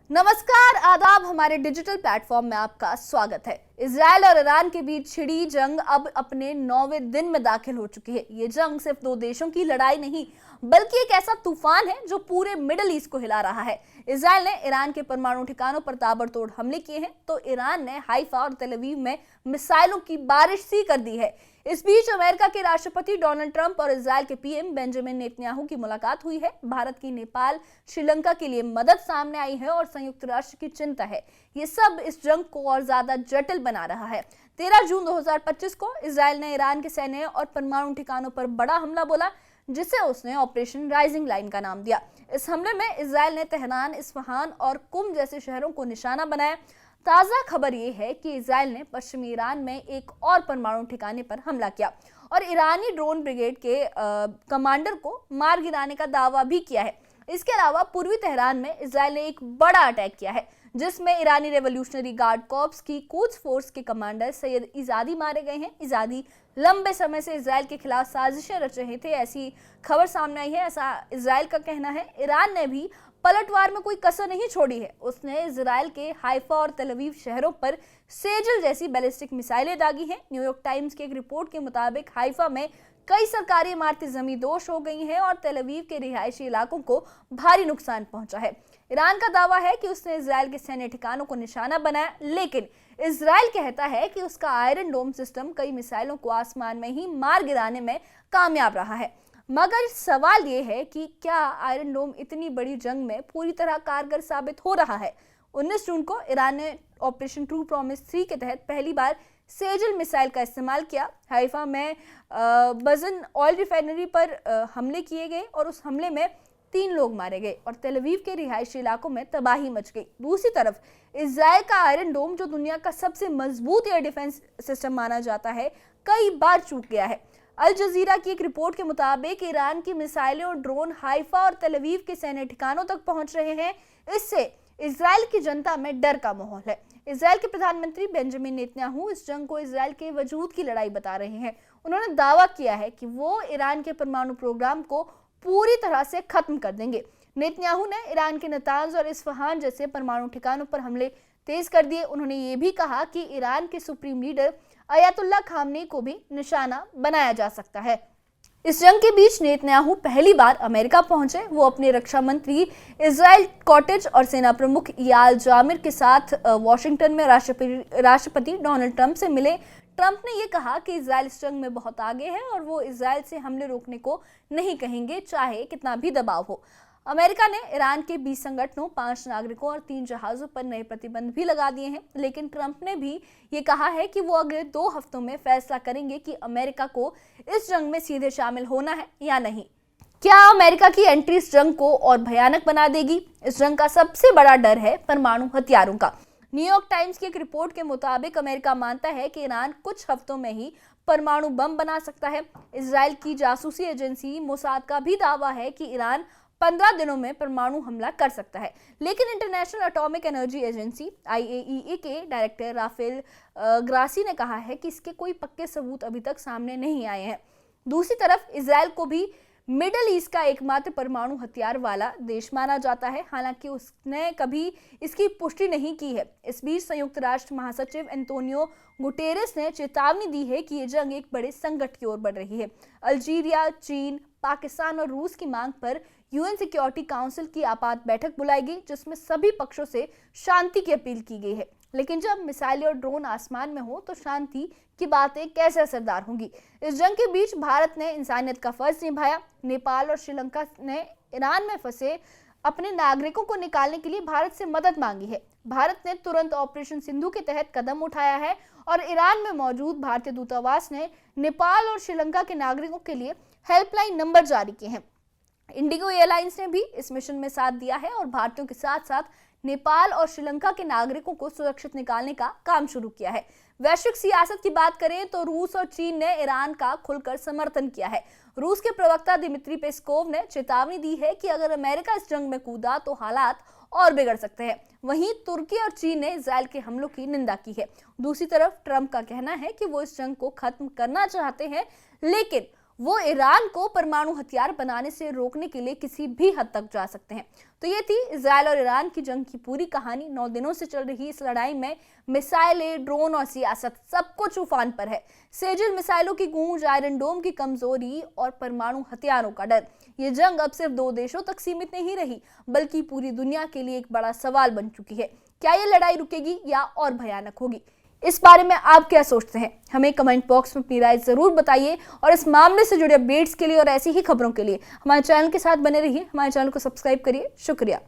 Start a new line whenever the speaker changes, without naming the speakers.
नमस्कार, आदाब। हमारे डिजिटल प्लेटफॉर्म में आपका स्वागत है। इजराइल और ईरान के बीच छिड़ी जंग अब अपने 9वें दिन में दाखिल हो चुकी है। ये जंग सिर्फ दो देशों की लड़ाई नहीं, बल्कि एक ऐसा तूफान है जो पूरे मिडिल ईस्ट को हिला रहा है। इजराइल ने ईरान के परमाणु ठिकानों पर ताबड़तोड़ हमले किए हैं, तो ईरान ने हाइफा और तेल अवीव में मिसाइलों की बारिश सी कर दी है। इस बीच अमेरिका के राष्ट्रपति डोनाल्ड ट्रंप और इजराइल के पीएम बेंजामिन नेतन्याहू की मुलाकात हुई है। भारत की नेपाल, श्रीलंका के लिए मदद सामने आई है और संयुक्त राष्ट्र की चिंता है। ये सब इस जंग को और ज्यादा जटिल बना रहा है। 13 जून 2025 को इजराइल ने ईरान के सैन्य और परमाणु ठिकानों पर बड़ा हमला बोला, जिसे उसने ऑपरेशन राइजिंग लाइन का नाम दिया। इस हमले में इजराइल ने तेहरान, इस्फहान और कुम जैसे शहरों को निशाना बनाया। ताजा खबर यह है कि इजराइल ने पश्चिमी ईरान में एक और परमाणु ठिकाने पर हमला किया और ईरानी ड्रोन ब्रिगेड के कमांडर को मार गिराने का दावा भी किया है। इसके अलावा पूर्वी तेहरान में इजराइल ने एक बड़ा अटैक किया है, जिसमें ईरानी रेवोल्यूशनरी गार्ड कॉर्प्स की कुद्स फोर्स के कमांडर सैयद इजादी मारे गए हैं। इजादी लंबे समय से इजराइल के खिलाफ साजिशें रच रहे थे, ऐसी खबर सामने आई है, ऐसा इजराइल का कहना है। ईरान ने भी पलटवार में कोई कसर नहीं छोड़ी है। उसने इजराइल के हाइफा और तेल अवीव शहरों पर सेजल जैसी बैलिस्टिक मिसाइलें दागी हैं। न्यूयॉर्क टाइम्स की एक रिपोर्ट के मुताबिक हाइफा में कई सरकारी इमारतें जमींदोज हो गई हैं और तेल अवीव के रिहायशी इलाकों को भारी नुकसान पहुंचा है। ईरान का दावा है कि उसने इजराइल के सैन्य ठिकानों को निशाना बनाया, लेकिन इजराइल कहता है कि उसका आयरन डोम सिस्टम कई मिसाइलों को आसमान में ही मार गिराने में कामयाब रहा है। मगर सवाल ये है कि क्या आयरन डोम इतनी बड़ी जंग में पूरी तरह कारगर साबित हो रहा है। 19 जून को ईरान ने ऑपरेशन ट्रू प्रॉमिस 3 के तहत पहली बार सेजल मिसाइल का इस्तेमाल किया। हाइफा में बजन ऑयल रिफाइनरी पर हमले किए गए और उस हमले में 3 लोग मारे गए और तेल अवीव के रिहायशी इलाकों में तबाही मच गई। दूसरी तरफ इजराइल का आयरन डोम, जो दुनिया का सबसे मजबूत एयर डिफेंस सिस्टम माना जाता है, कई बार चूक गया है। अल जजीरा की एक रिपोर्ट के मुताबिक ईरान की मिसाइलें और ड्रोन हाइफा और तेल अवीव के सैन्य ठिकानों तक पहुंच रहे हैं। इससे इजराइल की जनता में डर का माहौल है। इजराइल के प्रधानमंत्री बेंजामिन नेतन्याहू इस जंग को इजराइल के वजूद की लड़ाई बता रहे हैं। उन्होंने दावा किया है कि वो ईरान के परमाणु प्रोग्राम को पूरी तरह से खत्म कर देंगे। नेतन्याहू ने ईरान के नतांज और इस्फहान जैसे परमाणु ठिकानों पर हमले तेज कर दिए। उन्होंने ये भी कहा कि ईरान के सुप्रीम लीडर अयातुल्ला खामनी को भी निशाना बनाया जा सकता है। इस जंग के बीच नेतन्याहू पहली बार अमेरिका पहुंचे। वो अपने रक्षा मंत्री इजराइल कॉटेज और सेना प्रमुख याल जामिर के साथ वॉशिंगटन में राष्ट्रपति डोनाल्ड ट्रंप से मिले। ट्रंप ने ये कहा कि इजराइल इस जंग में बहुत आगे है और वो इजराइल से हमले रोकने को नहीं कहेंगे, चाहे कितना भी दबाव हो। अमेरिका ने ईरान के 20 संगठनों, 5 नागरिकों और 3 जहाजों पर नए प्रतिबंध भी लगा दिए हैं, लेकिन ट्रंप ने भी ये कहा है कि वो अगले 2 हफ्तों में फैसला करेंगे कि अमेरिका को इस जंग में सीधे शामिल होना है या नहीं। क्या अमेरिका की एंट्री इस जंग को और भयानक बना देगी? इस जंग का सबसे बड़ा डर है परमाणु हथियारों का। न्यूयॉर्क टाइम्स की एक रिपोर्ट के मुताबिक अमेरिका मानता है कि ईरान कुछ हफ्तों में ही परमाणु बम बना सकता है। इजराइल की जासूसी एजेंसी मोसाद का भी दावा है कि ईरान 15 दिनों में परमाणु हमला कर सकता है, लेकिन international atomic energy agency IAEA के डायरेक्टर राफेल ग्रासी ने कहा है कि इसके कोई पक्के सबूत अभी तक सामने नहीं आए हैं। दूसरी तरफ इजराइल को भी मिडल ईस्ट का एकमात्र परमाणु हथियार वाला देश माना जाता है, हालांकि उसने कभी इसकी पुष्टि नहीं की है। इस बीच संयुक्त राष्ट्र महासचिव एंटोनियो गुटेरेस ने चेतावनी दी है कि ये जंग एक बड़े संकट की ओर बढ़ रही है। अल्जीरिया, चीन, पाकिस्तान और रूस की मांग पर UN सिक्योरिटी काउंसिल की आपात बैठक बुलाई गई, जिसमें सभी पक्षों से शांति की अपील की गई है। लेकिन जब मिसाइलें और ड्रोन आसमान में हो तो शांति की बातें कैसे असरदार होंगी? इस जंग के बीच भारत ने इंसानियत का फर्ज निभाया। नेपाल और श्रीलंका ने ईरान में फंसे अपने नागरिकों को निकालने के लिए भारत से मदद मांगी है। भारत ने तुरंत ऑपरेशन सिंधु के तहत कदम उठाया है और ईरान में मौजूद भारतीय दूतावास ने नेपाल और श्रीलंका के नागरिकों के लिए हेल्पलाइन नंबर जारी किए हैं। इंडिगो एयरलाइंस ने भी इस मिशन में साथ दिया है और भारतीयों के साथ साथ नेपाल और श्रीलंका के नागरिकों को सुरक्षित निकालने का काम शुरू किया है। वैश्विक सियासत की बात करें तो रूस और चीन ने ईरान का खुलकर समर्थन किया है। रूस के प्रवक्ता दिमित्री पेस्कोव ने चेतावनी दी है कि अगर अमेरिका इस जंग में कूदा तो हालात और बिगड़ सकते हैं। वहीं तुर्की और चीन ने इजराइल के हमलों की निंदा की है। दूसरी तरफ ट्रंप का कहना है कि वो इस जंग को खत्म करना चाहते हैं, लेकिन वो ईरान को परमाणु हथियार बनाने से रोकने के लिए किसी भी हद तक जा सकते हैं। तो ये थी इजराइल और ईरान की जंग की पूरी कहानी। 9 दिनों से चल रही इस लड़ाई में मिसाइलें, ड्रोन और सियासत सब कुछ उफान पर है। सेजिल मिसाइलों की गूंज, आयरन डोम की कमजोरी और परमाणु हथियारों का डर। ये जंग अब सिर्फ 2 देशों तक सीमित नहीं रही, बल्कि पूरी दुनिया के लिए एक बड़ा सवाल बन चुकी है। क्या ये लड़ाई रुकेगी या और भयानक होगी? इस बारे में आप क्या सोचते हैं? हमें कमेंट बॉक्स में अपनी राय जरूर बताइए और इस मामले से जुड़े अपडेट्स के लिए और ऐसी ही खबरों के लिए हमारे चैनल के साथ बने रहिए। हमारे चैनल को सब्सक्राइब करिए। शुक्रिया।